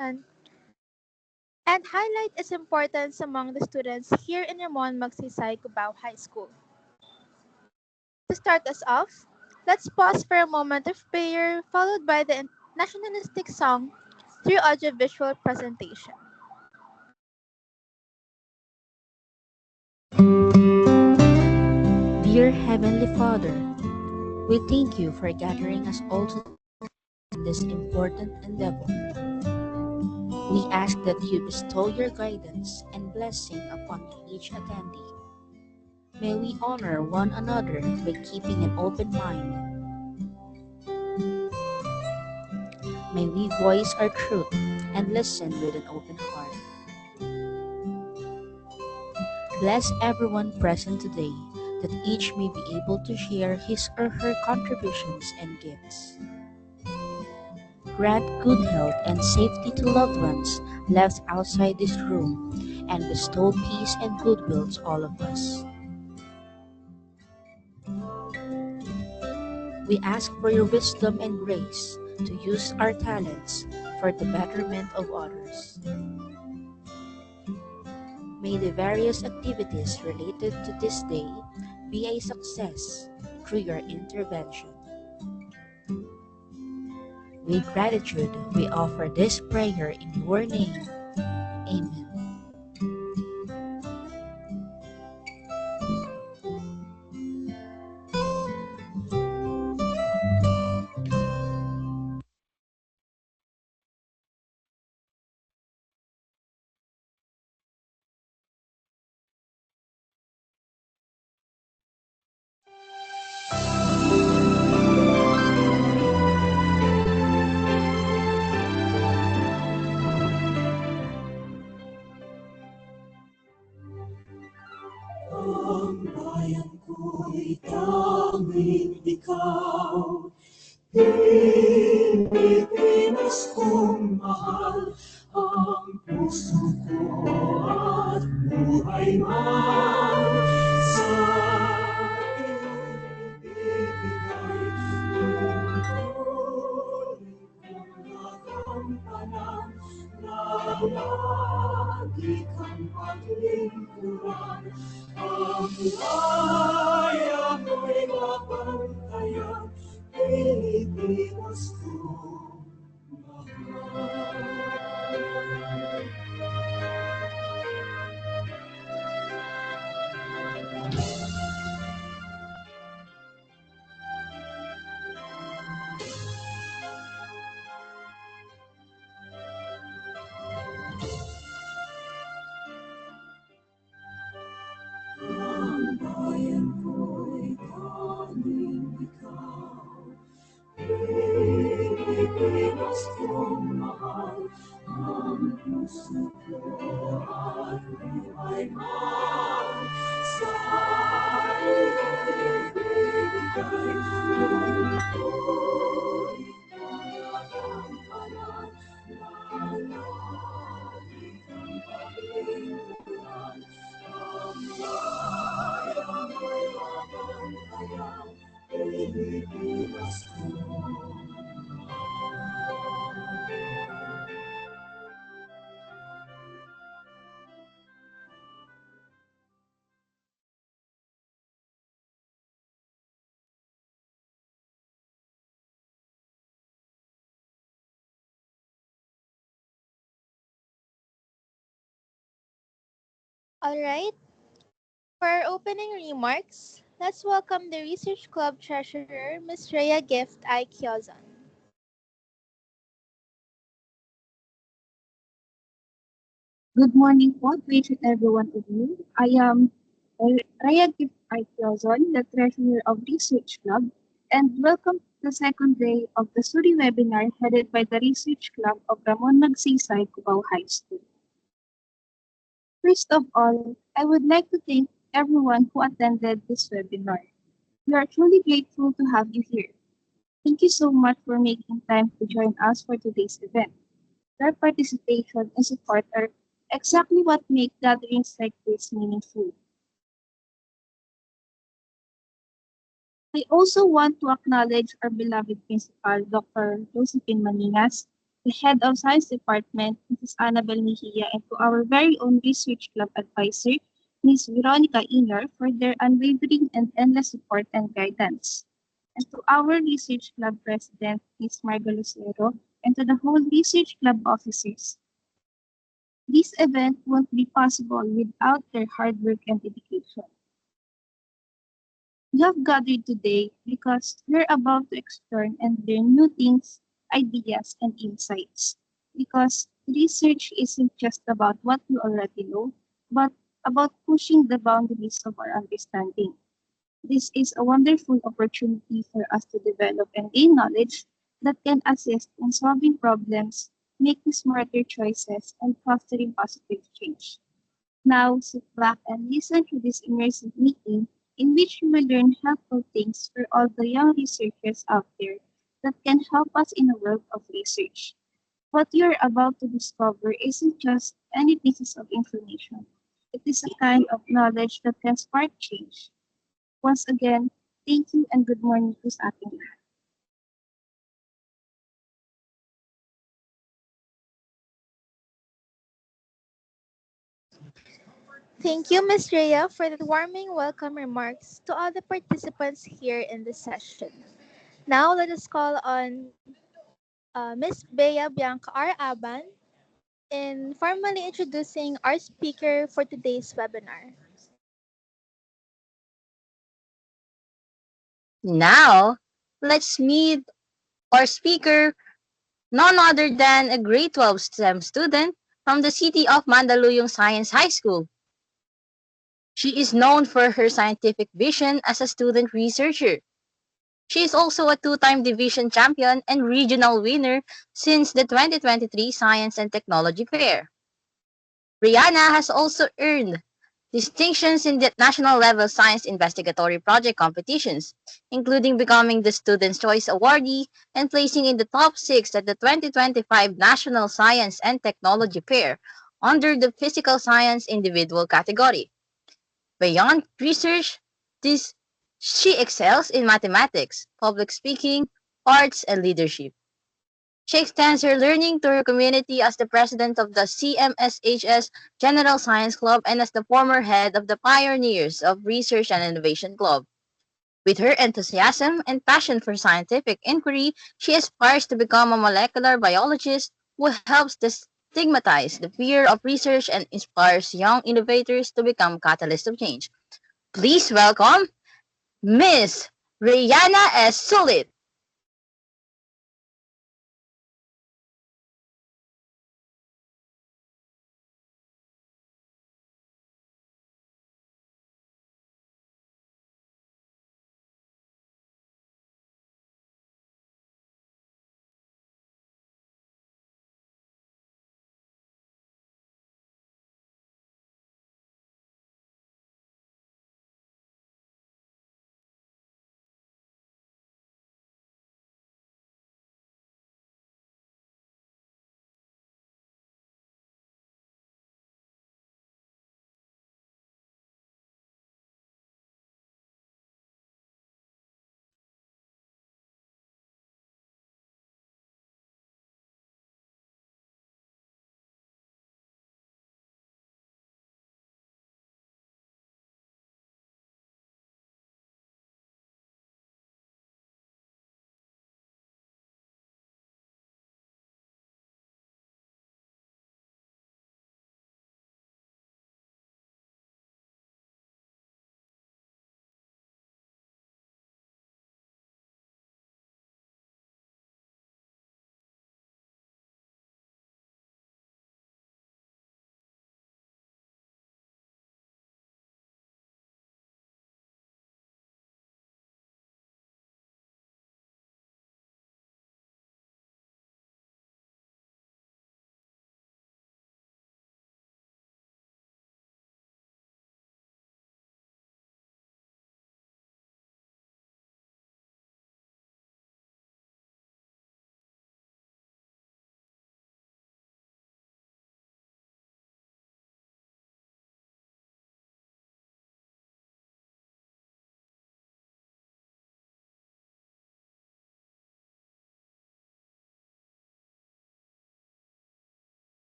education and highlight its importance among the students here in Ramon Magsaysay Cubao High School. To start us off, let's pause for a moment of prayer followed by the nationalistic song through audiovisual presentation. Dear Heavenly Father, we thank you for gathering us all today in this important endeavor. We ask that you bestow your guidance and blessing upon each attendee. May we honor one another by keeping an open mind. May we voice our truth and listen with an open heart. Bless everyone present today, that each may be able to share his or her contributions and gifts. Grant good health and safety to loved ones left outside this room, and bestow peace and goodwill to all of us. We ask for your wisdom and grace to use our talents for the betterment of others. May the various activities related to this day be a success through your intervention. With gratitude, we offer this prayer in your name. Amen. Ang bayan ko'y tanging ikaw, Pilipinas kong mahal, ang puso ko at buhay man sa iyo'y ibibigay. Tungkulin kong nagampanan na lagi kang paglingkuran. Ang bayan mo'y mabantayan, Pilipinas kong mahal. Ang bayan ko'y tanging ikaw, Pilipinas kong mahal, ang puso ko at buhay man sa iyo'y ibibigay. Tungkulin kong nagampanan na lagi kang paglingkuran. Ang bayan mo'y mabantayan, Pilipinas kong Alright, for our opening remarks, let's welcome the Research Club Treasurer, Ms. Rhea Gift I. Kiozon. Good morning po to each and every one of you. I am Raya Gift Aikazon, the Treasurer of Research Club, and welcome to the second day of the study webinar headed by the Research Club of Ramon Magsaysay Cubao High School. First of all, I would like to thank everyone who attended this webinar. We are truly grateful to have you here. Thank you so much for making time to join us for today's event. Your participation and support are exactly what make gatherings like this meaningful. I also want to acknowledge our beloved principal, Dr. Josephine Maningas, the head of science department, Mrs. Annabel Mejia, and to our very own research club advisor, Ms. Veronica Inor, for their unwavering and endless support and guidance. And to our research club president, Ms. Marga Lucero, and to the whole research club officers. This event won't be possible without their hard work and dedication. We have gathered today because we're about to explore and learn new things, ideas, and insights. Because research isn't just about what we already know, but about pushing the boundaries of our understanding. This is a wonderful opportunity for us to develop and gain knowledge that can assist in solving problems, making smarter choices, and fostering positive change. Now, sit back and listen to this immersive meeting in which you will learn helpful things for all the young researchers out there that can help us in a world of research. What you're about to discover isn't just any pieces of information. It is a kind of knowledge that can spark change. Once again, thank you and good morning to sa ating lahat. Thank you, Ms. Rhea, for the warming welcome remarks to all the participants here in this session. Now, let us call on Ms. Bea Bianca R. Aban in formally introducing our speaker for today's webinar. Now, let's meet our speaker, none other than a grade 12 STEM student from the city of Mandaluyong Science High School. She is known for her scientific vision as a student researcher. She is also a two-time division champion and regional winner since the 2023 Science and Technology Fair. Rihanna has also earned distinctions in the national level science investigatory project competitions, including becoming the Student's Choice Awardee and placing in the top 6 at the 2025 National Science and Technology Fair under the Physical Science Individual category. Beyond research, this she excels in mathematics, public speaking, arts, and leadership. She extends her learning to her community as the president of the CMSHS General Science Club and as the former head of the Pioneers of Research and Innovation Club. With her enthusiasm and passion for scientific inquiry, she aspires to become a molecular biologist who helps stigmatize the fear of research and inspires young innovators to become catalysts of change. Please welcome Miss Rihanna S. Sulit.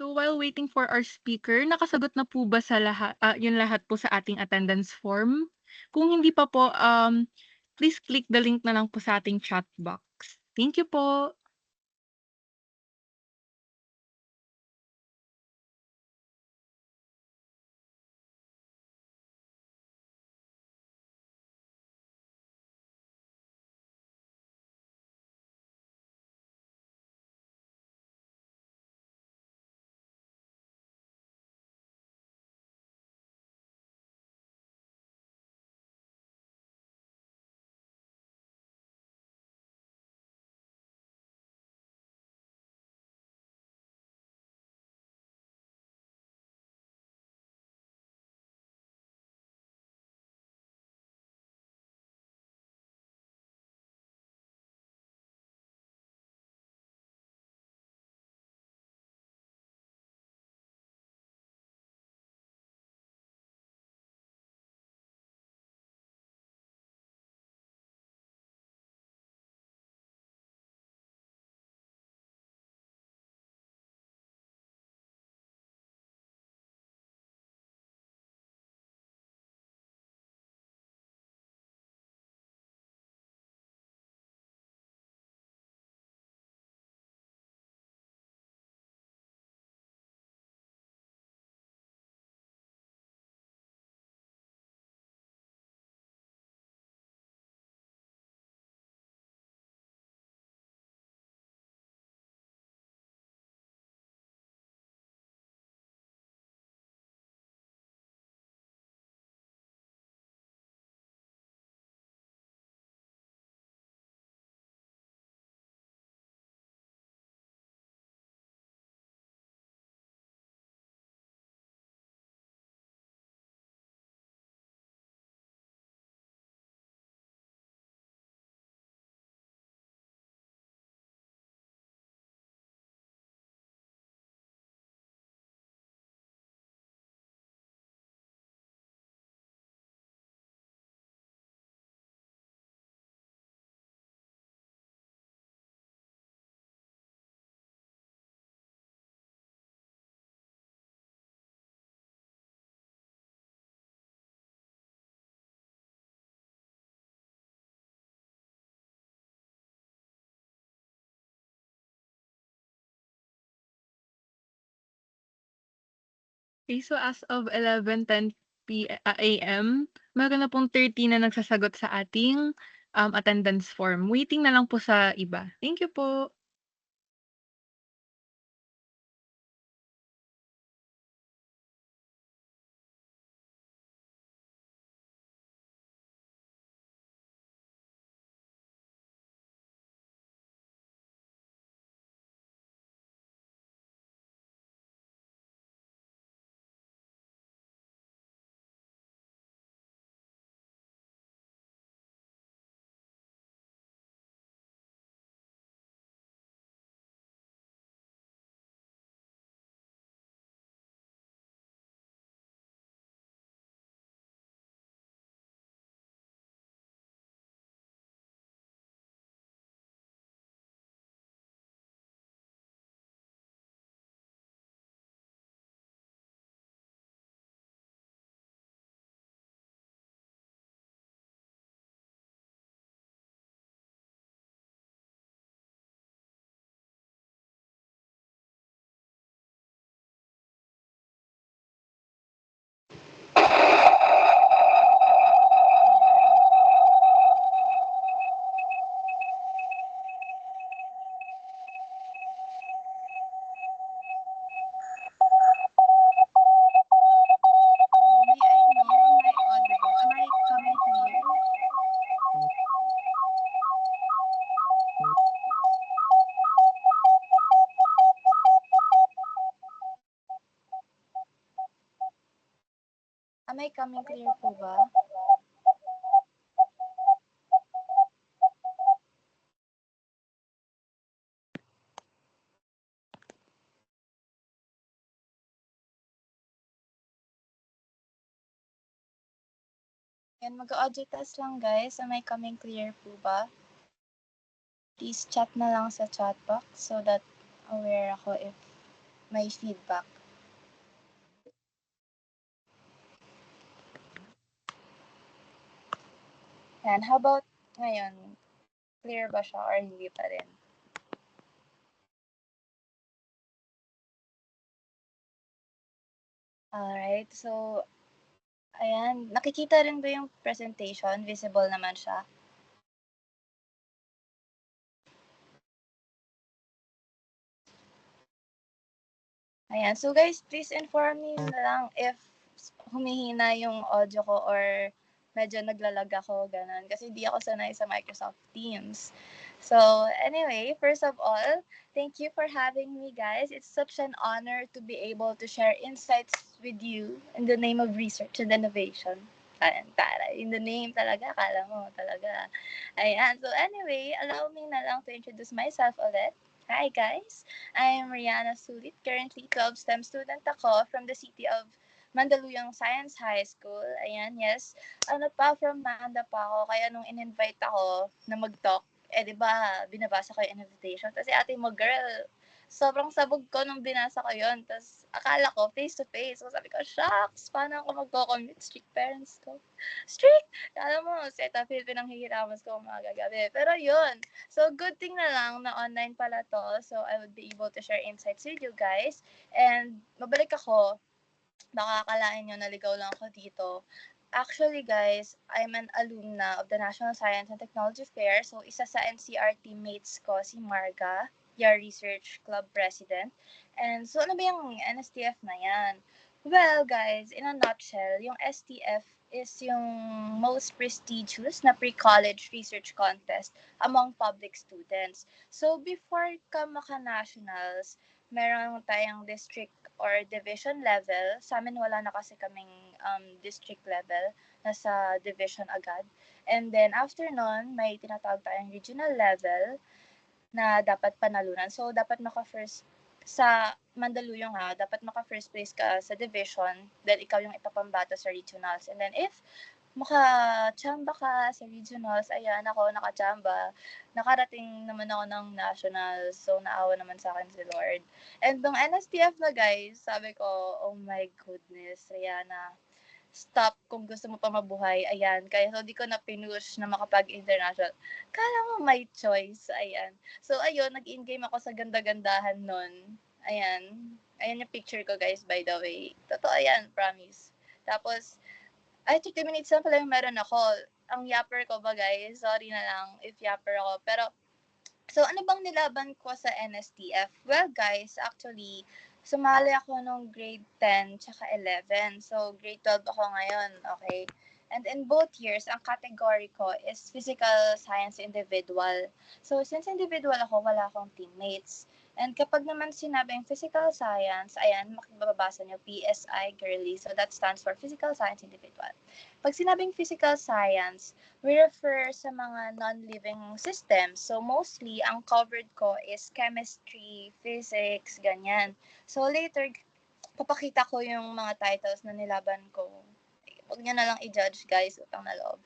So while waiting for our speaker, nakasagot na po ba sa yun lahat po sa ating attendance form? Kung hindi pa po, please click the link na lang po sa ating chat box. Thank you po. Okay, so as of 11:10 AM, meron na pong 30 na nagsasagot sa ating, attendance form. Waiting na lang po sa iba. Thank you po. May I know, am I audible? Am I coming clear? Am I coming clear po ba? Yan, mag-audio test lang guys. Am I coming clear po ba? Please chat na lang sa chat box so that aware ako if may feedback. And how about ngayon? Clear ba siya or hindi pa rin? Alright, so, ayan. Nakikita rin ba yung presentation? Visible naman siya. Ayan. So guys, please inform me na lang if humihina yung audio ko or medyo naglalag ako, ganun. Kasi di ako sanay sa Microsoft Teams. So anyway, first of all, thank you for having me, guys. It's such an honor to be able to share insights with you in the name of research and innovation. Ayan, in the name talaga, akala mo talaga. Ayan. So anyway, allow me na lang to introduce myself ulit. Hi guys, I am Rihanna Sulit, currently 12 STEM student ako from the city of Mandaluyong Science High School. Ayan, yes. Ano pa, from Manda pa ako. Kaya nung in-invite ako na mag-talk, di ba, binabasa ko yung invitation. Tapos ate mo, girl, sobrang sabog ko nung binasa ko yun. Tapos akala ko, face-to-face. So sabi ko, shucks, paano ako magko-commute? Strict parents ko. Strict! Alam mo, si Etafil, pinanghihiramas ko mga gagabi. Pero yun, so, good thing na lang na online pala to. So, I would be able to share insights with you guys. And, mabalik ako. Baka akalain nyo, naligaw lang ako dito. Actually, guys, I'm an alumna of the National Science and Technology Fair. So, isa sa NCR teammates ko, si Marga, your Research Club President. And so, ano ba yung NSTF na yan? Well, guys, in a nutshell, yung STF is yung most prestigious na pre-college research contest among public students. So, before ka maka-nationals, meron tayong district or division level. Sa amin wala na kasi kaming district level. Nasa division agad. And then, after nun, may tinatawag tayong regional level na dapat panalunan. So, dapat maka-first sa Mandaluyong dapat maka-first place ka sa division, then ikaw yung ipapambato sa regionals. And then, if maka-chamba ka sa regionals, ayan, ako nakachamba. Nakarating naman ako ng nationals, so naawa naman sa akin si Lord. And nung NSTF na guys, sabi ko, oh my goodness, Rihanna, stop kung gusto mo pa mabuhay, ayan. Kaya so di ko na pinush na makapag-international. Kala mo may choice, ayan. So ayun, nag-in-game ako sa ganda-gandahan nun. Ayan. Ayan yung picture ko guys, by the way. Totoo yan, promise. Tapos, ay, 30 minutes lang pala yung meron ako. Ang yapper ko ba guys? Sorry na lang if yapper ako. Pero, so ano bang nilaban ko sa NSTF? Well guys, actually, sumali ako nung grade 10 tsaka 11. So, grade 12 ako ngayon, okay? And in both years, ang category ko is physical science individual. So, since individual ako, wala akong teammates. And kapag naman sinabing physical science, ayan, makibabasa nyo, PSI girly. So, that stands for physical science individual. Pag sinabing physical science, we refer sa mga non-living systems. So, mostly, ang covered ko is chemistry, physics, ganyan. So, later, papakita ko yung mga titles na nilaban ko. Huwag nyo na lang i-judge, guys, utang na loob.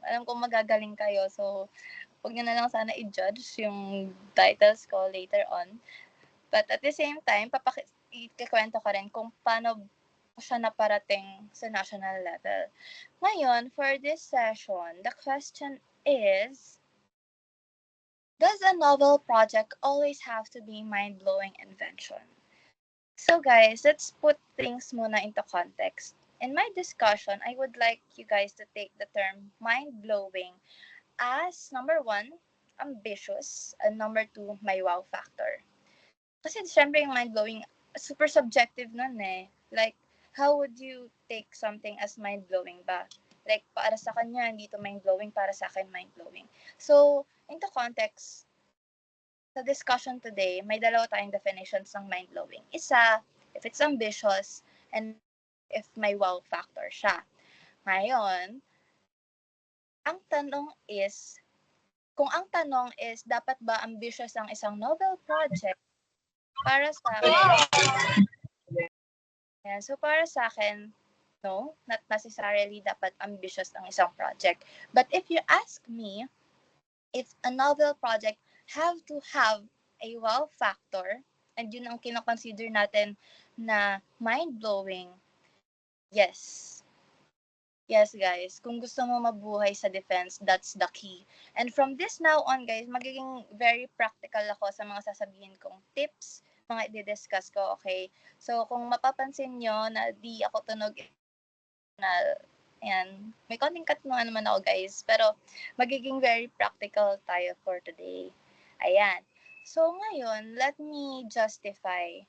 Alam ko magagaling kayo, so huwag nyo na lang sana i-judge yung titles ko later on. But at the same time, ikikwento ko rin kung paano siya naparating sa national level. Ngayon, for this session, the question is, does a novel project always have to be mind-blowing invention? So guys, let's put things muna into context. In my discussion, I would like you guys to take the term mind-blowing as number 1, ambitious, and number 2, may wow factor. Kasi syempre yung mind-blowing, super subjective nun eh. Like, how would you take something as mind-blowing ba? Like, para sa kanya, hindi to mind-blowing, para sa akin, mind-blowing. So, into context, sa discussion today, may dalawa tayong definitions ng mind-blowing. Isa, if it's ambitious, and if may wow factor siya. Ngayon, ang tanong is, kung ang tanong is, dapat ba ambitious ang isang novel project? Para sa akin, so para sa akin, no, not necessarily dapat ambitious ang isang project. But if you ask me, if a novel project have to have a wow factor, and yun ang kinoconsider natin na mind-blowing. Yes. Yes, guys. Kung gusto mo mabuhay sa defense, that's the key. And from this now on, guys, magiging very practical ako sa mga sasabihin kong tips, mga i-discuss ko, okay? So, kung mapapansin nyo na di ako tunog na, ayan, may konting katunungan naman ako, guys. Pero, magiging very practical tayo for today. Ayan. So, ngayon, let me justify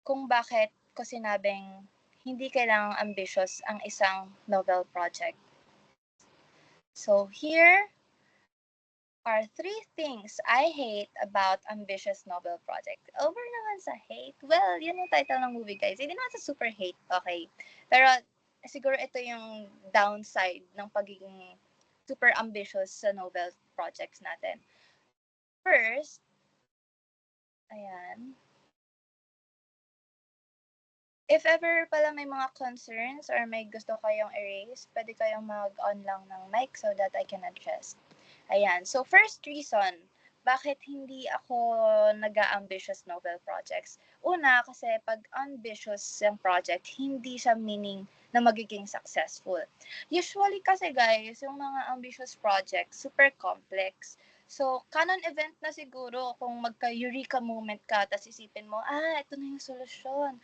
kung bakit ko sinabing hindi kailangang ambitious ang isang novel project. So here are 3 things I hate about ambitious novel project. Over naman sa hate, well, yun yung title ng movie, guys. Hindi naman sa super hate, okay? Pero siguro ito yung downside ng pagiging super ambitious sa novel projects natin. First, ayan, if ever pala may mga concerns or may gusto kayong erase, pwede kayong mag-on lang ng mic so that I can address. Ayan. So, first reason, bakit hindi ako nag-ambitious novel projects? Una, kasi pag ambitious yung project, hindi siya meaning na magiging successful. Usually kasi guys, yung mga ambitious projects, super complex. So, canon event na siguro kung magka-eureka moment ka, tapos isipin mo, ito na yung solusyon.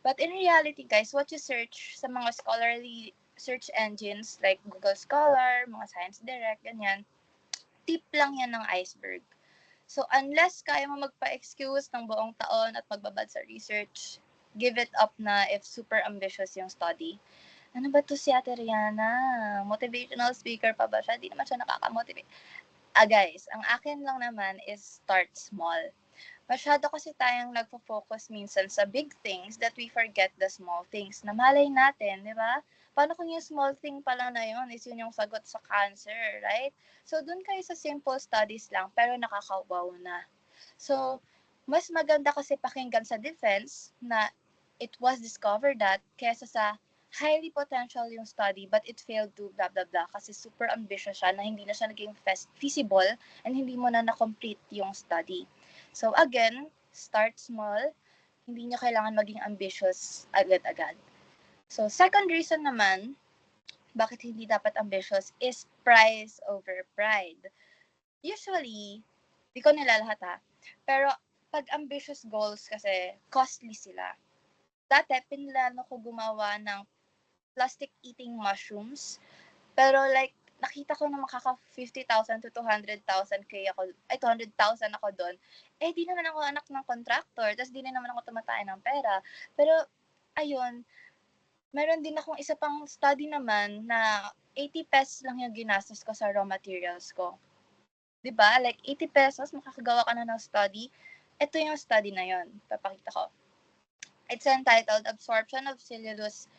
But in reality, guys, what you search sa mga scholarly search engines like Google Scholar, mga Science Direct, ganyan, tip lang yan ng iceberg. So, unless kaya mo magpa-excuse ng buong taon at magbabad sa research, give it up na if super ambitious yung study. Ano ba to si Ate Rihanna? Motivational speaker pa ba siya? Di naman siya nakaka-motivate. Guys, ang akin lang naman is start small. Masyado kasi tayong nagfo-focus minsan sa big things that we forget the small things na malay natin, di ba? Paano kung yung small thing pala na yun is yun yung sagot sa cancer, right? So, dun kayo sa simple studies lang, pero nakaka-wow na. So, mas maganda kasi pakinggan sa defense na it was discovered that kesa sa highly potential yung study but it failed to blah blah blah kasi super ambitious siya na hindi na siya naging feasible and hindi mo na na-complete yung study. So again, start small. Hindi nyo kailangan maging ambitious agad-agad. So second reason naman, bakit hindi dapat ambitious is price over pride. Usually, di ko nila lahat ha, pero pag ambitious goals kasi, costly sila. Dati, pinlano ko gumawa ng plastic eating mushrooms, pero like, nakita ko na makaka 50,000 to 200,000 k ako, 200,000 ako doon. Di naman ako anak ng contractor, tapos di na naman ako tumatay ng pera. Pero, ayun, meron din akong isa pang study naman na 80 pesos lang yung ginastos ko sa raw materials ko. 'Di ba? Like 80 pesos, makakagawa ka na ng study. Ito yung study na yon. Papakita ko. It's entitled Absorption of Cellulose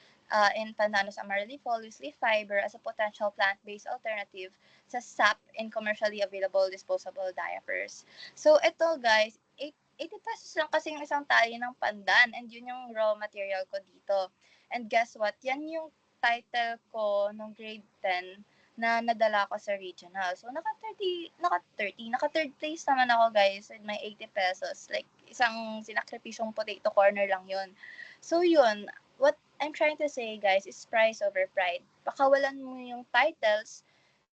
in Pandanus amarylifol loose leaf fiber as a potential plant-based alternative sa SAP in commercially available disposable diapers. So, ito guys, 80 pesos lang kasi yung isang tali ng pandan and yun yung raw material ko dito. And guess what? Yan yung title ko nung grade 10 na nadala ko sa regional. So, naka-third place naman ako, guys, with my 80 pesos. Like, isang sinakripisyong potato corner lang yun. So, yun. What I'm trying to say, guys, is price over pride. Pakawalan mo yung titles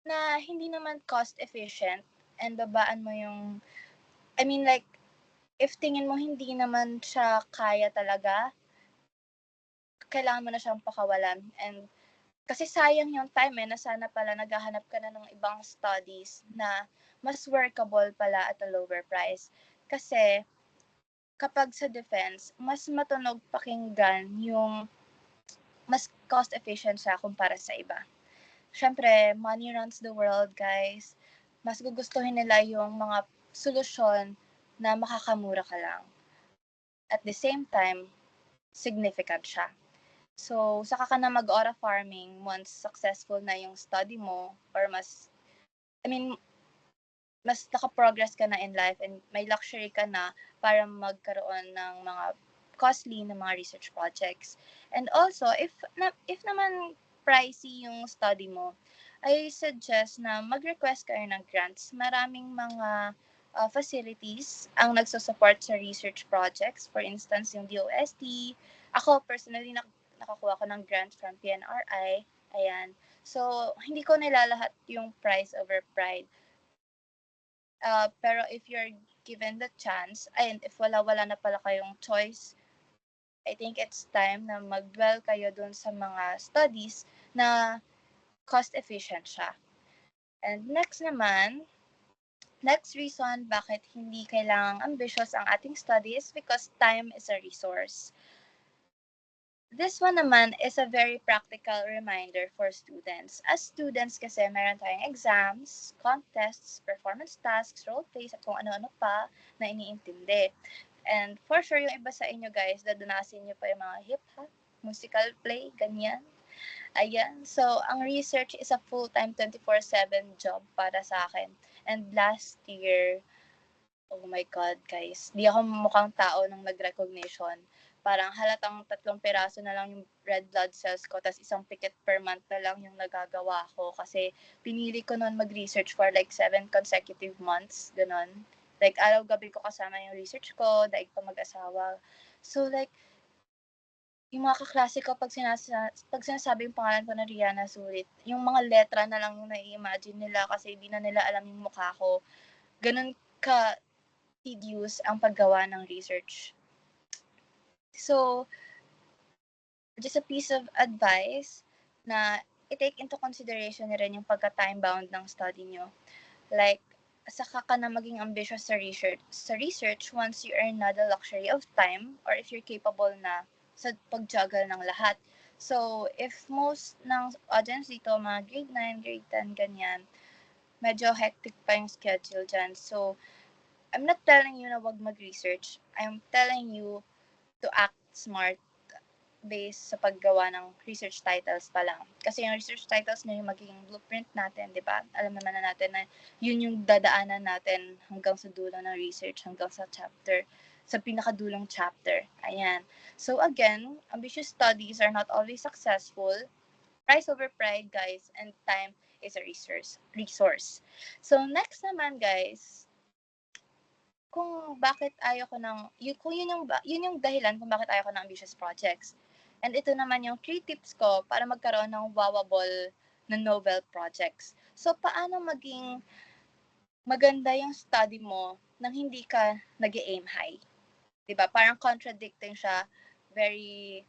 na hindi naman cost efficient and babaan mo yung, I mean, like, if tingin mo hindi naman siya kaya talaga, kailangan mo na siyang pakawalan. And kasi sayang yung time na sana pala naghahanap ka na ng ibang studies na mas workable pala at a lower price. Kasi kapag sa defense, mas matunog pakinggan yung mas cost efficient siya kumpara sa iba. Syempre, money runs the world, guys. Mas gugustuhin nila yung mga solusyon na makakamura ka lang. At the same time, significant siya. So, saka ka na mag-aura farming once successful na yung study mo or mas naka-progress ka na in life and may luxury ka na para magkaroon ng mga costly na mga research projects. And also, if naman pricey yung study mo, I suggest na mag-request kayo ng grants. Maraming mga facilities ang nagsusupport sa research projects. For instance, yung DOST. Ako, personally, nakakuha ko ng grant from PNRI. Ayan. So, hindi ko nilalahat yung prize over pride. Pero if you're given the chance, and if wala na pala kayong choice, I think it's time na mag-dwell kayo dun sa mga studies na cost-efficient siya. And next reason bakit hindi kailangang ambitious ang ating studies because time is a resource. This one naman is a very practical reminder for students. As students kasi meron tayong exams, contests, performance tasks, role plays, at kung ano-ano pa na iniintindi. And for sure, yung iba sa inyo guys, dadunasin nyo pa yung mga hip-hop, musical play, ganyan. Ayan. So, ang research is a full-time 24/7 job para sa akin. And last year, oh my God, guys, di ako mukhang tao nung nag-recognition. Parang halatang 3 piraso na lang yung red blood cells ko, tas isang pikit per month na lang yung nagagawa ko kasi pinili ko noon mag-research for like 7 consecutive months, ganon. Like, araw-gabi ko kasama yung research ko, daig pa mag-asawa. So, like, yung mga kaklase ko, pag sinasabi yung pangalan ko na Rihanna Sulit, yung mga letra na lang yung nai-imagine nila kasi hindi na nila alam yung mukha ko. Ganon ka tedious ang paggawa ng research. So, just a piece of advice na i-take into consideration na rin yung pagka-time bound ng study nyo. Like, saka ka na maging ambitious sa research once you earn na the luxury of time or if you're capable na sa pag-juggle ng lahat. So, if most ng audience dito, mga grade 9, grade 10, ganyan, medyo hectic pa yung schedule dyan. So, I'm not telling you na wag mag-research. I'm telling you to act smart based sa paggawa ng research titles pa lang. Kasi yung research titles na yung magiging blueprint natin, di ba? Alam naman na natin na yun yung dadaanan natin hanggang sa dulo ng research, hanggang sa chapter, sa pinakadulong chapter. Ayan. So again, ambitious studies are not always successful. Price over pride, guys, and time is a resource. So next naman, guys, kung bakit ayoko ng, kung yun yung dahilan kung bakit ayoko ng ambitious projects. And ito naman yung 3 tips ko para magkaroon ng wowable na novel projects. So, paano maging maganda yung study mo nang hindi ka nag-aim high? Diba? Parang contradicting siya, very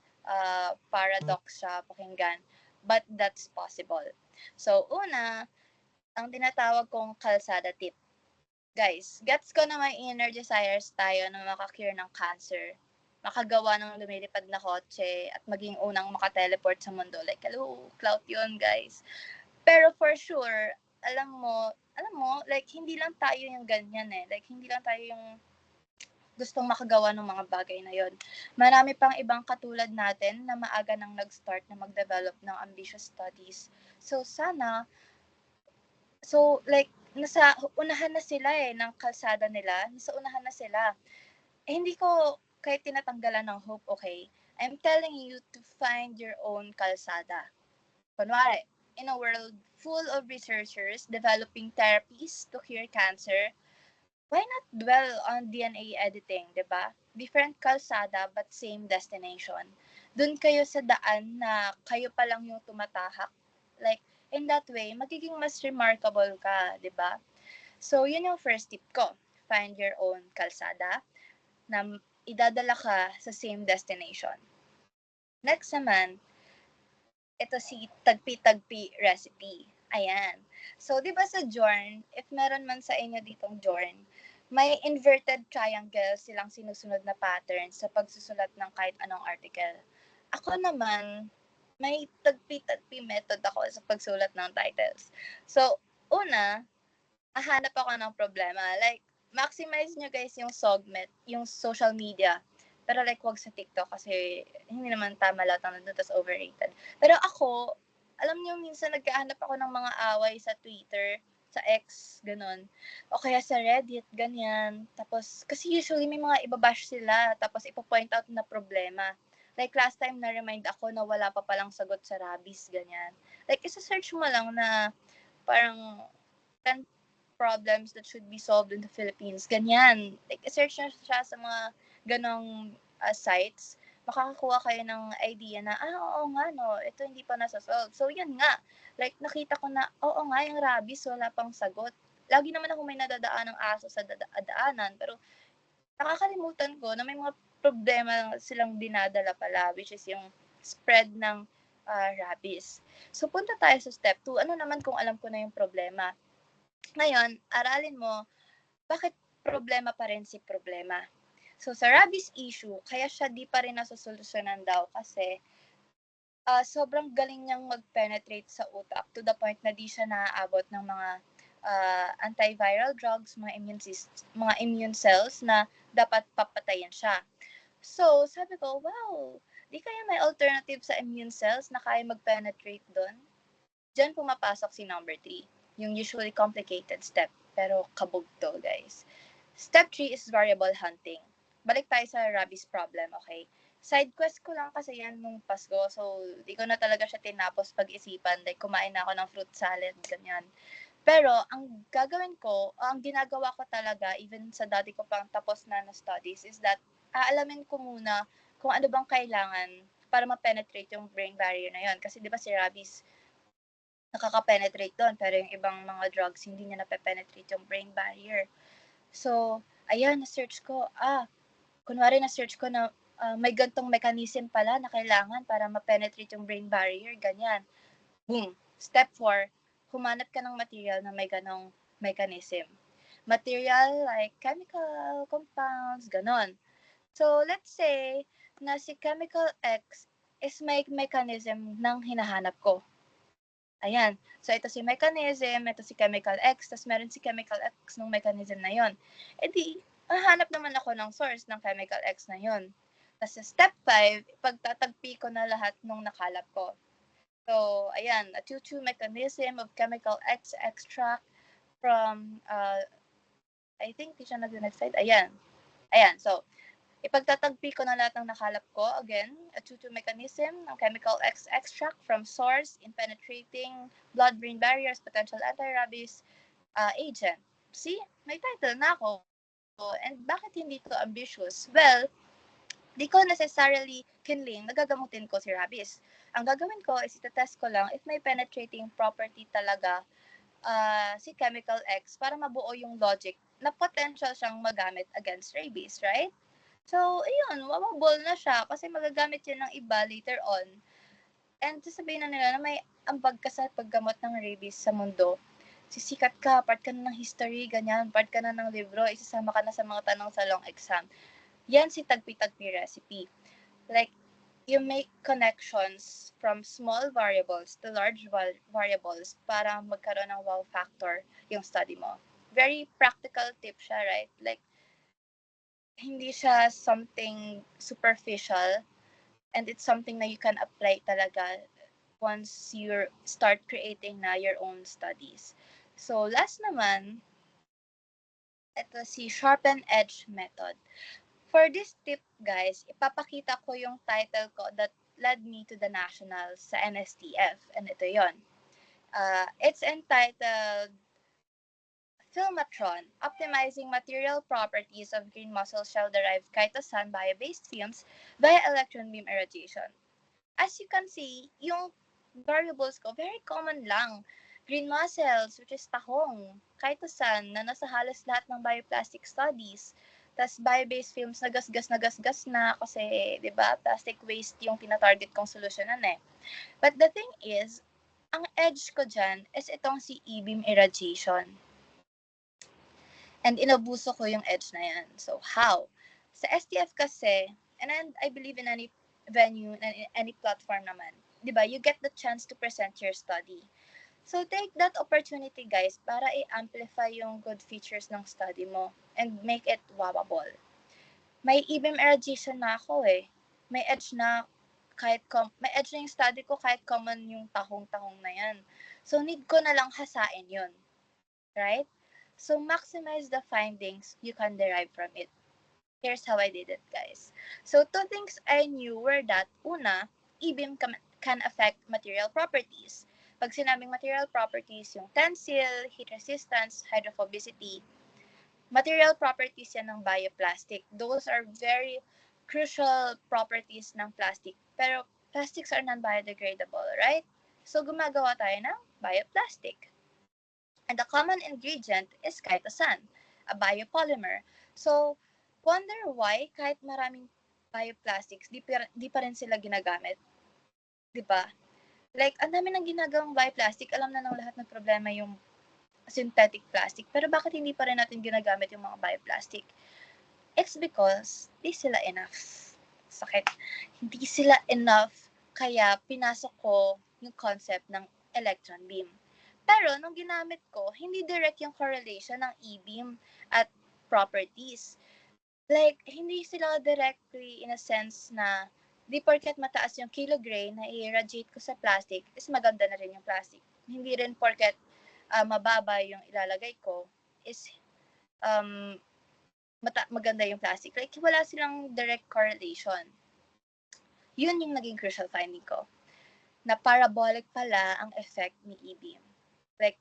paradox siya pakinggan, but that's possible. So, una, ang tinatawag kong kalsada tip. Guys, gets ko na may inner desires tayo na makakure ng cancer, makagawa ng lumilipad na kotse, at maging unang makateleport sa mundo. Like, hello, clout yun, guys. Pero for sure, alam mo, like, hindi lang tayo yung ganyan eh. Like, hindi lang tayo yung gustong makagawa ng mga bagay na yon. Marami pang ibang katulad natin na maaga nang nag-start na mag-develop ng ambitious studies. So, like, nasa unahan na sila ng kalsada nila. Nasa unahan na sila. Hindi ko kahit tinatanggalan ng hope, okay? I'm telling you to find your own kalsada. Kunwari, in a world full of researchers developing therapies to cure cancer, why not dwell on DNA editing, di ba? Different kalsada but same destination. Doon kayo sa daan na kayo pa lang yung tumatahak. Like, in that way, magiging mas remarkable ka, di ba? So, yun yung first tip ko. Find your own kalsada na idadala ka sa same destination. Next naman, ito si tagpi-tagpi recipe. Ayan. So, di ba sa Jorn, if meron man sa inyo ditong Jorn, may inverted triangle silang sinusunod na pattern sa pagsusulat ng kahit anong article. Ako naman, may tagpi-tagpi method ako sa pagsulat ng titles. So, una, hahanap ako ng problema. Like, maximize nyo guys yung SOGMET, yung social media. Pero like, wag sa TikTok kasi hindi naman tama lahat ng nandun, tas overrated. Pero ako, alam niyo, minsan nagkahanap ako ng mga away sa Twitter, sa X, ganun. O kaya sa Reddit, ganyan. Tapos, kasi usually may mga ibabash sila, tapos ipo-point out na problema. Like, last time na-remind ako na wala pa palang sagot sa rabies, ganyan. Like, isa-search mo lang na parang 10 problems that should be solved in the Philippines. Ganyan. Like, search na siya sa mga ganong sites. Makakakuha kayo ng idea na, oo nga, no, ito hindi pa nasa-solve. So, yun nga. Like, nakita ko na, oo nga, yung rabies, wala pang sagot. Lagi naman ako may nadadaan ng aso sa daanan, pero nakakalimutan ko na may mga problema silang dinadala pala, which is yung spread ng rabies. So, punta tayo sa step 2. Ano naman kung alam ko na yung problema? Ngayon, aralin mo, bakit problema pa rin si problema? So, sa rabies issue, kaya siya di pa rin nasosolusyonan daw kasi sobrang galing niyang mag-penetrate sa utak to the point na di siya naaabot ng mga antiviral drugs, mga immune cells na dapat papatayin siya. So, sabi ko, wow, di kaya may alternative sa immune cells na kaya mag-penetrate doon? Diyan pumapasok si number 3, yung usually complicated step, pero kabog to, guys. Step 3 is variable hunting. Balik tayo sa rabies problem, okay? Side quest ko lang kasi yan nung Pasko, so di ko na talaga siya tinapos pag-isipan. Like, kumain na ako ng fruit salad, ganyan. Pero, ang gagawin ko, ang ginagawa ko talaga, even sa dati ko pang tapos na studies, is that aalamin ko muna kung ano bang kailangan para ma-penetrate yung brain barrier na yun. Kasi di ba si rabies, nakaka-penetrate doon, pero yung ibang mga drugs, hindi niya na-penetrate yung brain barrier. So, ayan, na-search ko, kunwari na-search ko na may gantong mechanism pala na kailangan para ma-penetrate yung brain barrier, ganyan. Boom. Step 4, humanap ka ng material na may ganong mechanism. Material like chemical, compounds, ganon. So, let's say na si chemical X is may mechanism ng hinahanap ko. Ayan. So, ito si mechanism, ito si chemical X, tapos meron si chemical X ng mechanism na yon. E di, hahanap naman ako ng source ng chemical X na yon. Tapos sa step 5, pagtatagpi ko na lahat nung nakalap ko. So, ayan, a 2-2 mechanism of chemical X extract from, I think, di siya nag-next slide. Ayan. Ayan, so, ipagtatagpi ko na lahat ng nakalap ko. Again, a 2-2 mechanism ng chemical X extract from source in penetrating blood-brain barriers, potential anti-rabies agent. See? May title na ako. And bakit hindi to ambitious? Well, di ko necessarily kinling na gagamutin ko si rabies. Ang gagawin ko is itetest ko lang if may penetrating property talaga si chemical X para mabuo yung logic na potential siyang magamit against rabies, right? So, ayun, mababol na siya kasi magagamit yun ng iba later on. And sasabihin na nila na may ambag ka sa paggamot ng rabies sa mundo. Sisikat ka, part ka na ng history, ganyan, part ka na ng libro, isasama ka na sa mga tanong sa long exam. Yan si tagpi-tagpi recipe. Like, you make connections from small variables to large variables para magkaroon ng wow factor yung study mo. Very practical tip siya, right? Like, hindi siya something superficial and it's something na you can apply talaga once you start creating na your own studies. So, last naman, ito si Sharpen Edge Method. For this tip, guys, ipapakita ko yung title ko that led me to the nationals sa NSTF. And ito yon. It's entitled Filmatron, Optimizing Material Properties of Green Muscle Cell-Derived Chitosan Bio-Based Films via Electron Beam Irradiation. As you can see, yung variables ko, very common lang. Green muscles, which is tahong, chitosan, na nasa halos lahat ng bioplastic studies. Tapos bio-based films na gasgas na kasi, di ba, plastic waste yung tinatarget kong solusyonan eh. But the thing is, ang edge ko dyan is itong si E-beam irradiation. And inabuso ko yung edge na yan. So, how? Sa STF kasi, and I believe in any venue and in any platform naman, di ba, you get the chance to present your study. So, take that opportunity, guys, para i-amplify yung good features ng study mo and make it wowable. May E-beam irradiation na ako eh. May edge na may edge na yung study ko kahit common yung tahong-tahong na yan. So, need ko na lang hasain yun. Right? So, maximize the findings you can derive from it. Here's how I did it, guys. So, 2 things I knew were that, una, E-beam can affect material properties. Pag sinabing material properties, yung tensile, heat resistance, hydrophobicity, material properties yan ng bioplastic. Those are very crucial properties ng plastic. Pero plastics are non-biodegradable, right? So gumagawa tayo ng bioplastic. And the common ingredient is chitosan, a biopolymer. So, wonder why kahit maraming bioplastics, di pa rin sila ginagamit. Diba? Like, ang dami ng ginagawang bioplastic, alam na ng lahat ng problema yung synthetic plastic. Pero bakit hindi pa rin natin ginagamit yung mga bioplastic? It's because di sila enough. Sakit. Hindi sila enough, kaya pinasok ko yung concept ng electron beam. Pero nung ginamit ko, hindi direct yung correlation ng e-beam at properties. Like, hindi sila directly in a sense na di porket mataas yung kilogray na i-irradiate ko sa plastic, is maganda na rin yung plastic. Hindi rin porket mababa yung ilalagay ko, is maganda yung plastic. Like, wala silang direct correlation. Yun yung naging crucial finding ko. Na parabolic pala ang effect ni e-beam. Like,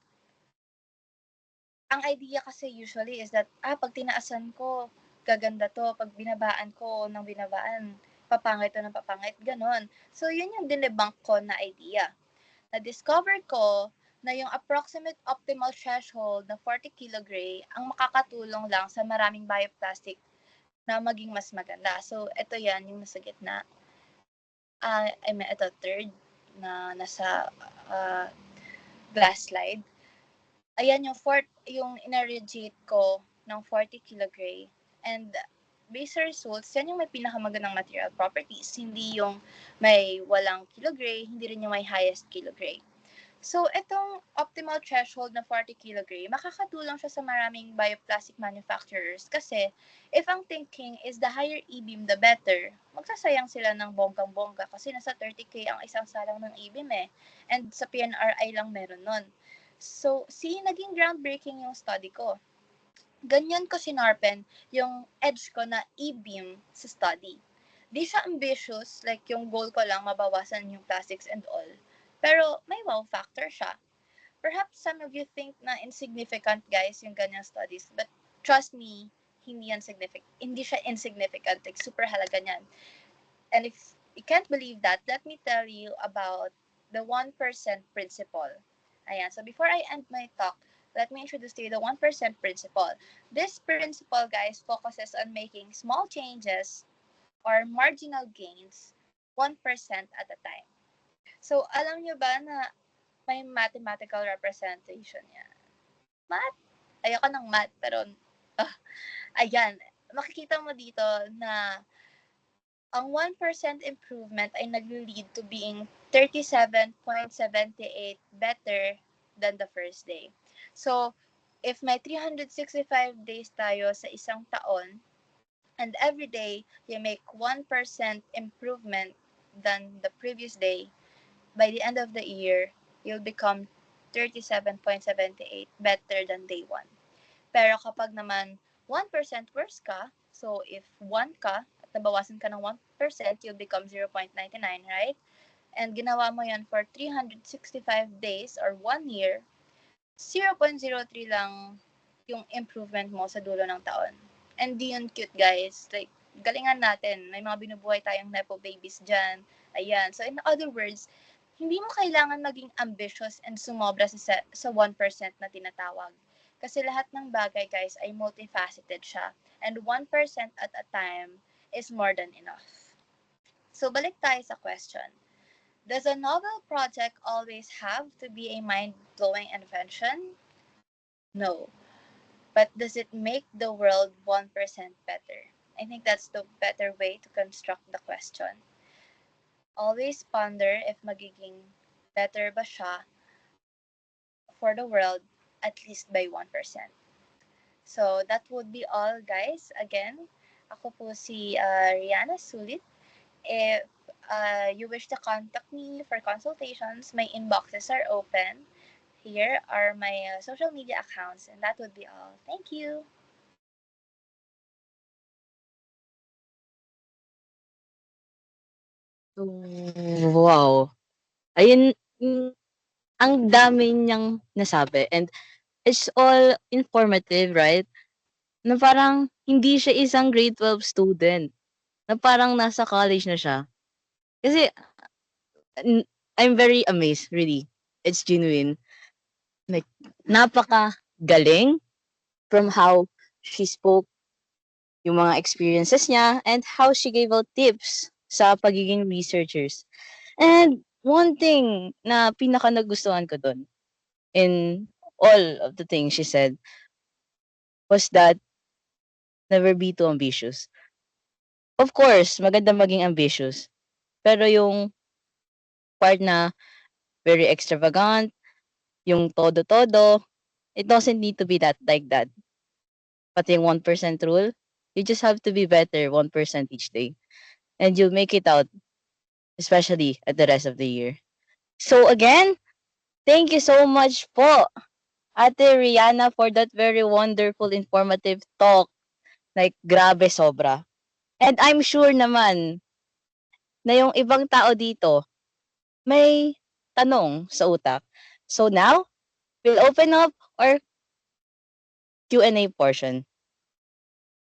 ang idea kasi usually is that, pag tinaasan ko, gaganda to. Pag binabaan ko ng binabaan, papangit to ng papangit. Ganon. So, yun yung dinebunk ko na idea. Na-discover ko na yung approximate optimal threshold na 40 kilogray ang makakatulong lang sa maraming bioplastic na maging mas maganda. So, ito yan, yung nasa gitna. Ito, third, na nasa glass slide. Ayan yung inarradiate ko ng 40 kilogray. And based sa results, yan yung may pinakamagandang material properties. Hindi yung may walang kilogray, hindi rin yung may highest kilogray. So, itong optimal threshold na 40 kilogray, makakatulong siya sa maraming bioplastic manufacturers kasi if ang thinking is the higher e-beam, the better, magsasayang sila ng bonggang-bongga kasi nasa 30K ang isang salang ng e-beam eh. And sa PNRI lang meron nun. So, naging groundbreaking yung study ko. Ganyan ko sinarpen yung edge ko na e-beam sa study. Di siya ambitious, like yung goal ko lang mabawasan yung plastics and all. Pero may wow factor siya. Perhaps some of you think na insignificant, guys, yung ganyang studies. But trust me, hindi siya insignificant. Like, super halaga niyan. And if you can't believe that, let me tell you about the 1% principle. Ayan. So before I end my talk, let me introduce to you the 1% principle. This principle, guys, focuses on making small changes or marginal gains 1% at a time. So, alam nyo ba na may mathematical representation yan? Math? Ayoko ng math, pero, ayan. Makikita mo dito na ang 1% improvement ay nag-lead to being 37.78 better than the first day. So, if may 365 days tayo sa isang taon, and every day you make 1% improvement than the previous day, by the end of the year, you'll become 37.78 better than day 1. Pero kapag naman 1% worse ka, so if 1 ka at nabawasan ka ng 1%, you'll become 0.99, right? And ginawa mo yan for 365 days or 1 year, 0.03 lang yung improvement mo sa dulo ng taon. And di yun cute, guys. Like, galingan natin. May mga binubuhay tayong nepo babies dyan. Ayan. So, in other words, hindi mo kailangan maging ambitious and sumobra sa 1% na tinatawag. Kasi lahat ng bagay, guys, ay multifaceted siya. And 1% at a time is more than enough. So, balik tayo sa question. Does a novel project always have to be a mind-blowing invention? No. But does it make the world 1% better? I think that's the better way to construct the question. Always ponder if magiging better ba siya for the world at least by 1%. So, that would be all, guys. Again, ako po si Rihanna Sulit. If you wish to contact me for consultations, my inboxes are open. Here are my social media accounts, and that would be all. Thank you. Wow! Ayun, ang dami niyang nasabi and it's all informative, right? Na parang hindi siya isang grade 12 student, na parang nasa college na siya. Kasi I'm very amazed, really. It's genuine. Like, napaka-galing from how she spoke, yung mga experiences niya, and how she gave out tips sa pagiging researchers. And one thing na pinaka nagustuhan ko dun in all of the things she said was that never be too ambitious. Of course, maganda maging ambitious. Pero yung part na very extravagant, yung todo-todo, it doesn't need to be that like that. Pati yung 1% rule, you just have to be better 1% each day. And you'll make it out, especially at the rest of the year. So again, thank you so much po, Ate Rihanna, for that very wonderful, informative talk. Like, grabe sobra. And I'm sure naman na yung ibang tao dito may tanong sa utak. So now, we'll open up our Q&A portion.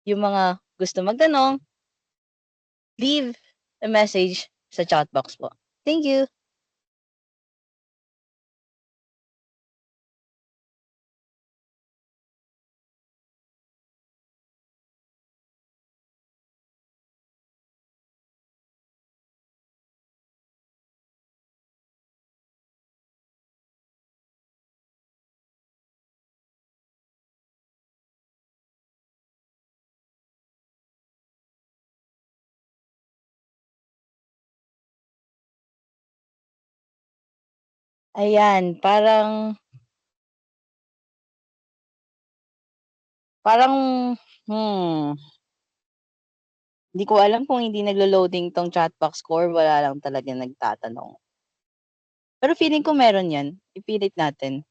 Yung mga gusto magtanong, leave a message sa chat box po. Thank you. Ayan, parang, hmm, hindi ko alam kung hindi naglo-loading tong chat box ko or wala lang talaga nagtatanong. Pero feeling ko meron yan. Ipilit natin.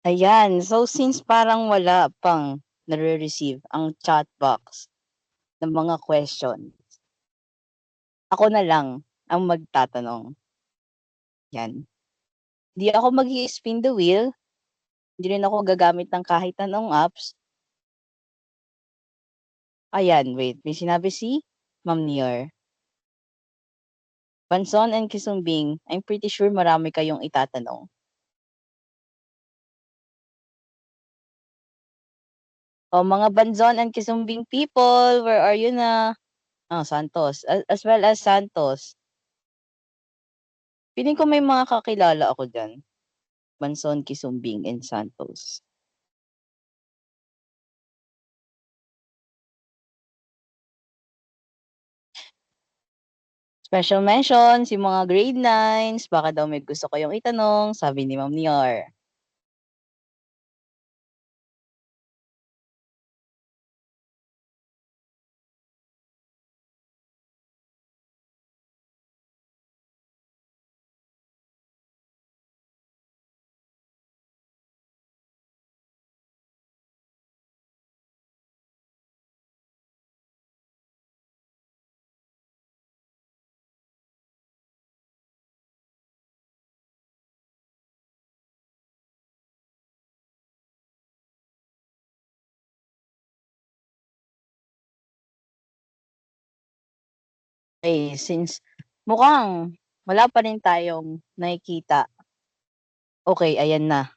Ayan, so since parang wala pang nare-receive ang chat box ng mga question, ako na lang ang magtatanong. Yan. Hindi ako mag-i-spin the wheel. Hindi rin ako gagamit ng kahit anong apps. Ayan, wait. May sinabi si Ma'am Nior. Banson and Kisumbing, I'm pretty sure marami kayong itatanong. O mga Banzon and Kisumbing people, where are you na? Ah, Santos. As well as Santos. Feeling ko may mga kakilala ako dyan. Banson, Kisumbing, and Santos. Special mention, si mga grade 9s, baka daw may gusto kayong itanong, sabi ni Ma'am Nior. Okay, since mukhang wala pa rin tayong nakikita. Okay, ayan na.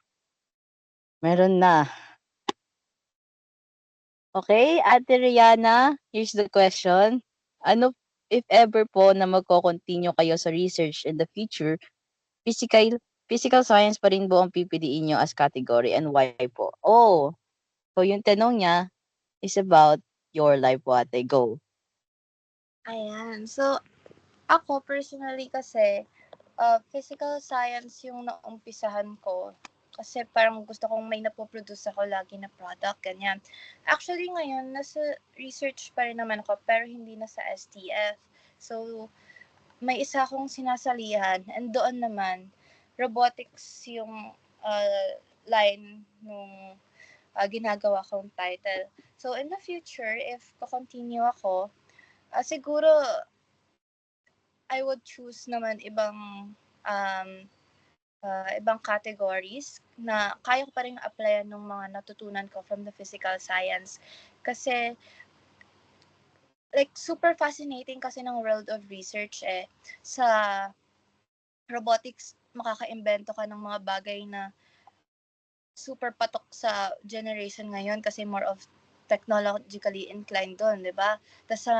Meron na. Okay, Ate Rihanna, here's the question. Ano if ever po na magko-continue kayo sa research in the future, physical physical science pa rin po ang pipiliin niyo as category and why po? Oh, so yung tanong niya is about your life po, ate. Go. Ayan. So, ako personally kasi, physical science yung naumpisahan ko. Kasi parang gusto kong may napoproduce ako lagi na product, ganyan. Actually, ngayon, nasa research pa rin naman ako, pero hindi na sa STF. So, may isa akong sinasalihan, and doon naman, robotics yung line nung ginagawa kong title. So, in the future, if pa-continue ako, siguro I would choose naman um, ibang categories na kaya ko pa rin applyan ng mga natutunan ko from the physical science. Kasi, like, super fascinating kasi ng world of research eh. Sa robotics, makaka-imbento ka ng mga bagay na super patok sa generation ngayon kasi more of technologically inclined doon, di ba? Tapos sa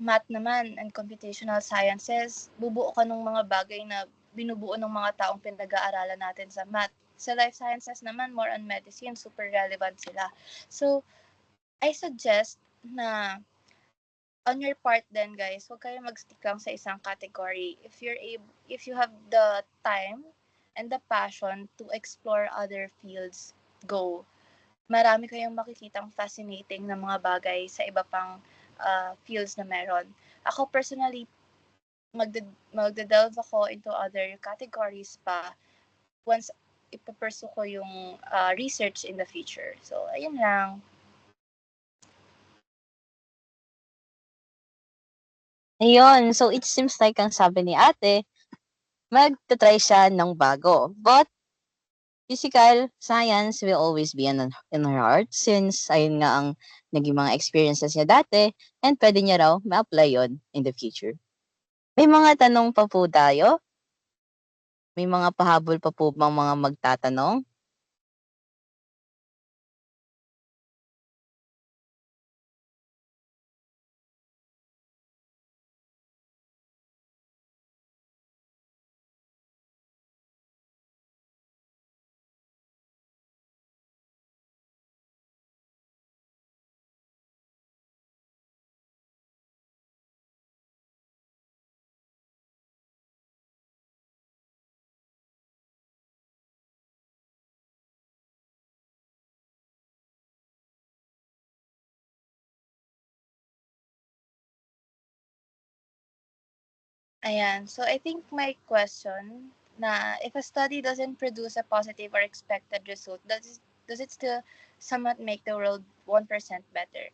math naman and computational sciences, bubuo ka ng mga bagay na binubuo ng mga taong pinag-aaralan natin sa math. Sa life sciences naman, more on medicine, super relevant sila. So, I suggest na on your part then guys, huwag kayo mag-stick lang sa isang category. If you have the time and the passion to explore other fields, go. Marami kayong makikitang fascinating na mga bagay sa iba pang fields na meron. Ako personally, magde-delve ako into other categories pa once ipapursue ko yung research in the future. So, ayun lang. Ayun, so it seems like ang sabi ni ate, magta-try siya ng bago. But physical science will always be in her heart since ayun nga ang naging mga experiences niya dati and pwede niya raw ma-apply yun in the future. May mga tanong pa po tayo? May mga pahabol pa po bang mga magtatanong? Ayan. So, I think my question na if a study doesn't produce a positive or expected result, does it still somewhat make the world 1% better?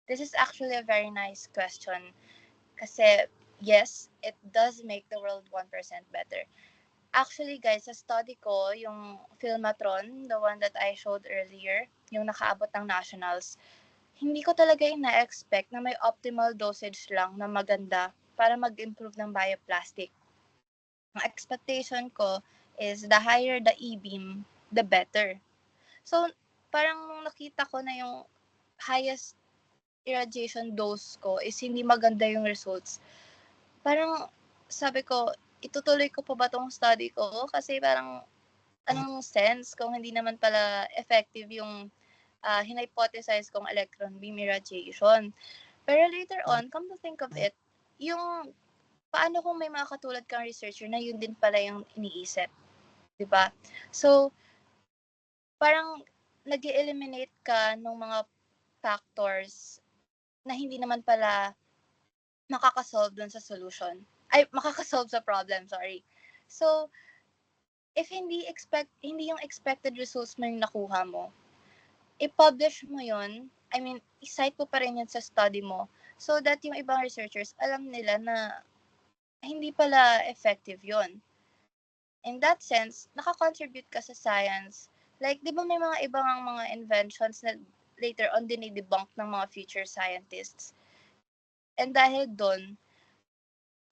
This is actually a very nice question kasi yes, it does make the world 1% better. Actually, guys, sa study ko, yung Filmatron, the one that I showed earlier, yung nakaabot ng nationals, hindi ko talaga ina-expect na may optimal dosage lang na maganda para mag-improve ng bioplastic. Ang expectation ko is the higher the E-beam, the better. So, parang nung nakita ko na yung highest irradiation dose ko is hindi maganda yung results, parang sabi ko, itutuloy ko pa ba tong study ko? Kasi parang anong sense kung hindi naman pala effective yung hinhypothesize kong electron beam irradiation. Pero later on, come to think of it, yung paano kung may mga katulad kang researcher na yun din pala yung iniisip, 'di ba? So, parang nag-eliminate ka ng mga factors na hindi naman pala makakasolve dun sa solution. Ay, makakasolve sa problem, sorry. So, if hindi yung expected results mo yung nakuha mo, i-publish mo yun, I mean, i-cite mo pa rin yun sa study mo so that yung ibang researchers, alam nila na hindi pala effective yun. In that sense, nakakontribute ka sa science. Like, di ba may mga ibang mga inventions na later on dinidebunk ng mga future scientists. And dahil doon,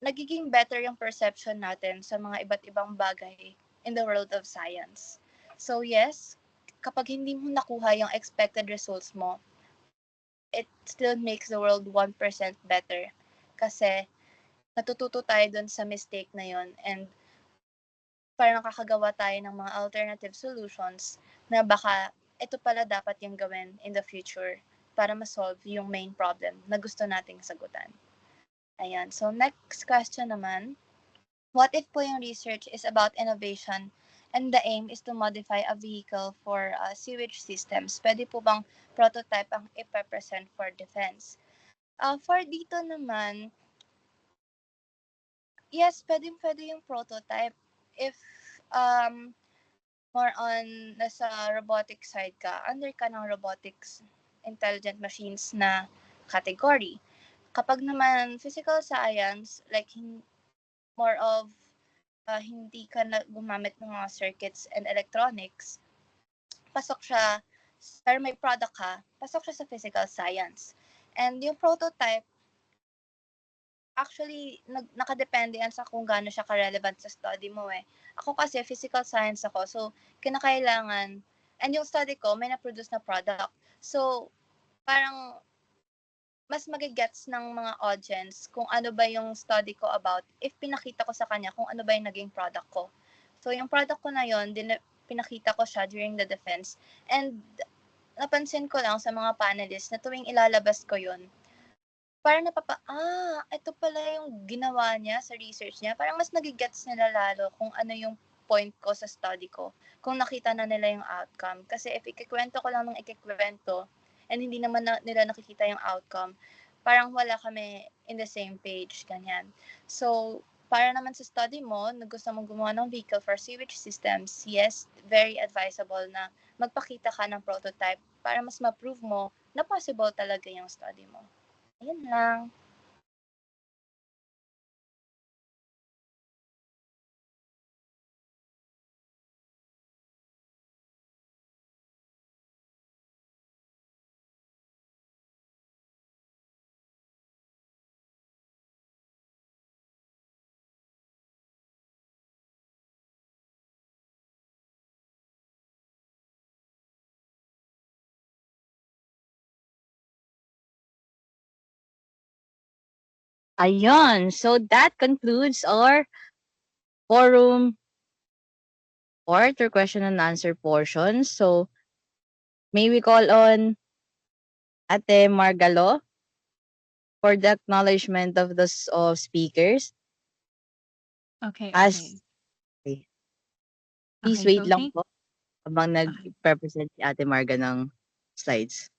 nagiging better yung perception natin sa mga iba't ibang bagay in the world of science. So yes, kapag hindi mo nakuha yung expected results mo, it still makes the world 1% better. Kasi natututo tayo dun sa mistake na yon, and parang nakakagawa tayo ng mga alternative solutions na baka ito pala dapat yung gawin in the future para ma-solve yung main problem na gusto nating sagutan. Ayan. So, next question naman. What if po yung research is about innovation and the aim is to modify a vehicle for sewage systems? Pwede po bang prototype ang ipapresent for defense? For dito naman, yes, pwede yung prototype if um, more on nasa robotic side ka, under ka ng robotics intelligent machines na category. Kapag naman physical science, like more of hindi ka na gumamit ng mga circuits and electronics, pasok siya, pero may product ka, pasok siya sa physical science. And yung prototype, actually, nakadepende yan sa kung gaano siya ka-relevant sa study mo eh. Ako kasi, physical science ako, so kinakailangan, and yung study ko, may na-produce na product. So, parang mas magigets ng mga audience kung ano ba yung study ko about if pinakita ko sa kanya kung ano ba yung naging product ko. So, yung product ko na yun, pinakita ko siya during the defense. And napansin ko lang sa mga panelists na tuwing ilalabas ko yun, parang ito pala yung ginawa niya sa research niya. Parang mas nagigets nila lalo kung ano yung point ko sa study ko. Kung nakita na nila yung outcome. Kasi if ikikwento ko lang ng ikikwento, and hindi naman nila nakikita yung outcome, parang wala kami in the same page, ganyan. So, para naman sa study mo, na gusto mong gumawa ng vehicle for sewage systems, yes, very advisable na magpakita ka ng prototype para mas ma-prove mo na possible talaga yung study mo. Ayun lang. Ayun. So that concludes our forum part or question and answer portion. So may we call on Ate Margalo for the acknowledgement of the speakers. Okay, As okay. please Okay, wait so lang thank po habang okay. nag-represent si Ate Marga ng slides.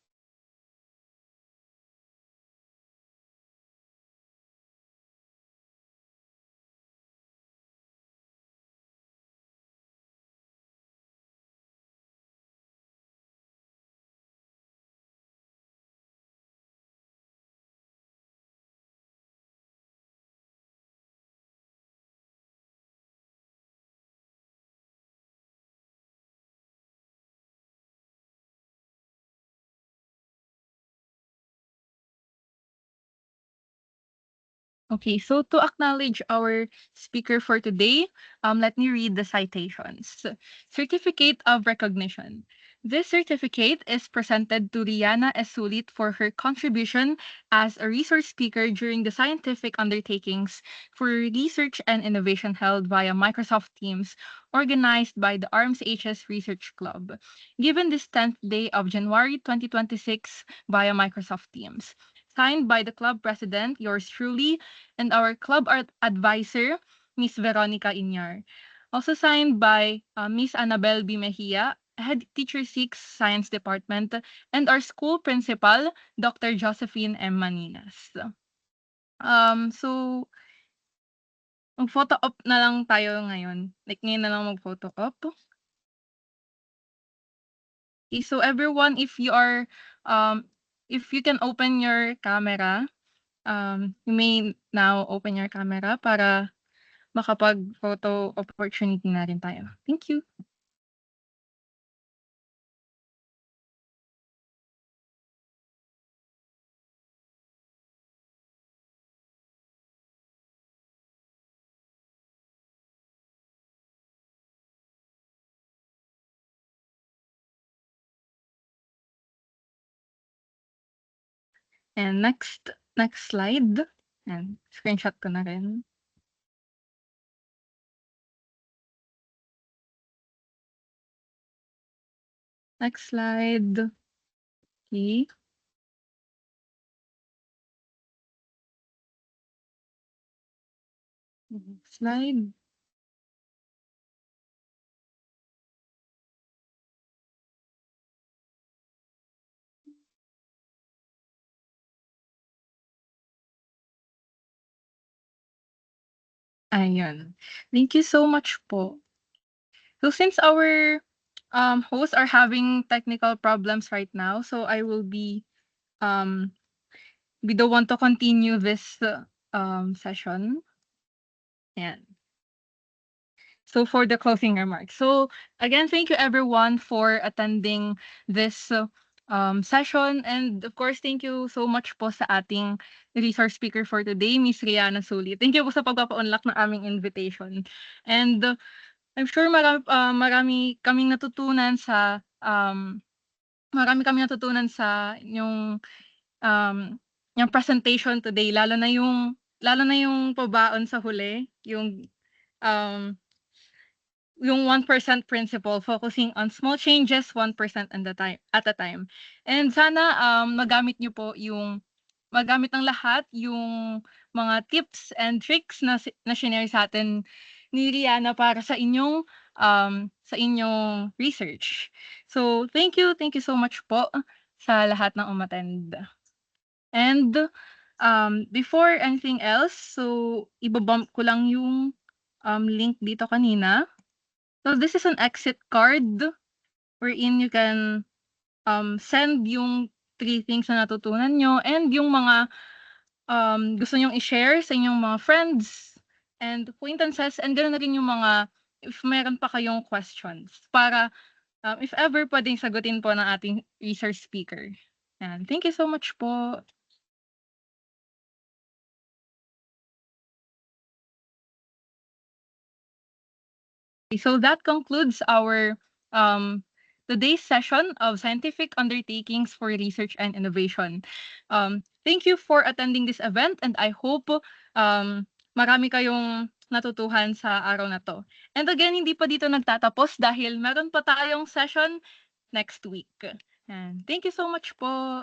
Okay, so to acknowledge our speaker for today, let me read the citations. Certificate of Recognition. This certificate is presented to Rihanna Esulit for her contribution as a resource speaker during the scientific undertakings for research and innovation held via Microsoft Teams, organized by the ARMS HS Research Club, given this 10th day of January 2026 via Microsoft Teams. Signed by the club president, yours truly, and our club art advisor, Miss Veronica Inyar. Also signed by Miss Annabel B. Mejia, Head Teacher 6 Science Department, and our school principal, Dr. Josephine M. Maninas. So, mag-photo op na lang tayo ngayon. Like, ngayon na lang mag-photo op. Okay, so everyone, if you can open your camera, you may now open your camera para makapag-photo opportunity na rin tayo. Thank you. And next slide. Yan, screenshot ko na rin. Next slide. Okay. Slide. Ayun. Thank you so much po. So since our hosts are having technical problems right now, so I will be the one to continue this session. Yan. So for the closing remarks. So again, thank you everyone for attending this session. And of course, thank you so much po sa ating resource speaker for today, Miss Rihanna Suli. Thank you po sa pagpapa-unlock ng aming invitation. And I'm sure marami kaming natutunan sa yung yung presentation today, lalo na yung pabaon sa huli, um yung 1% principle, focusing on small changes 1% at a time. And sana magamit ng lahat yung mga tips and tricks na shinare sa atin ni Rihanna para sa inyong research. So thank you so much po sa lahat ng umattend. And before anything else, so ibabump ko lang yung link dito kanina. So this is an exit card wherein you can send yung 3 things na natutunan nyo and yung mga gusto nyong i-share sa inyong mga friends and acquaintances, and ganoon na rin yung mga if meron pa kayong questions para if ever pwedeng sagutin po ng ating research speaker. And thank you so much po. So that concludes our today's session of Scientific Undertakings for Research and Innovation. Thank you for attending this event, and I hope marami kayong natutuhan sa araw na to. And again, hindi pa dito nagtatapos dahil meron pa tayong session next week. And thank you so much po.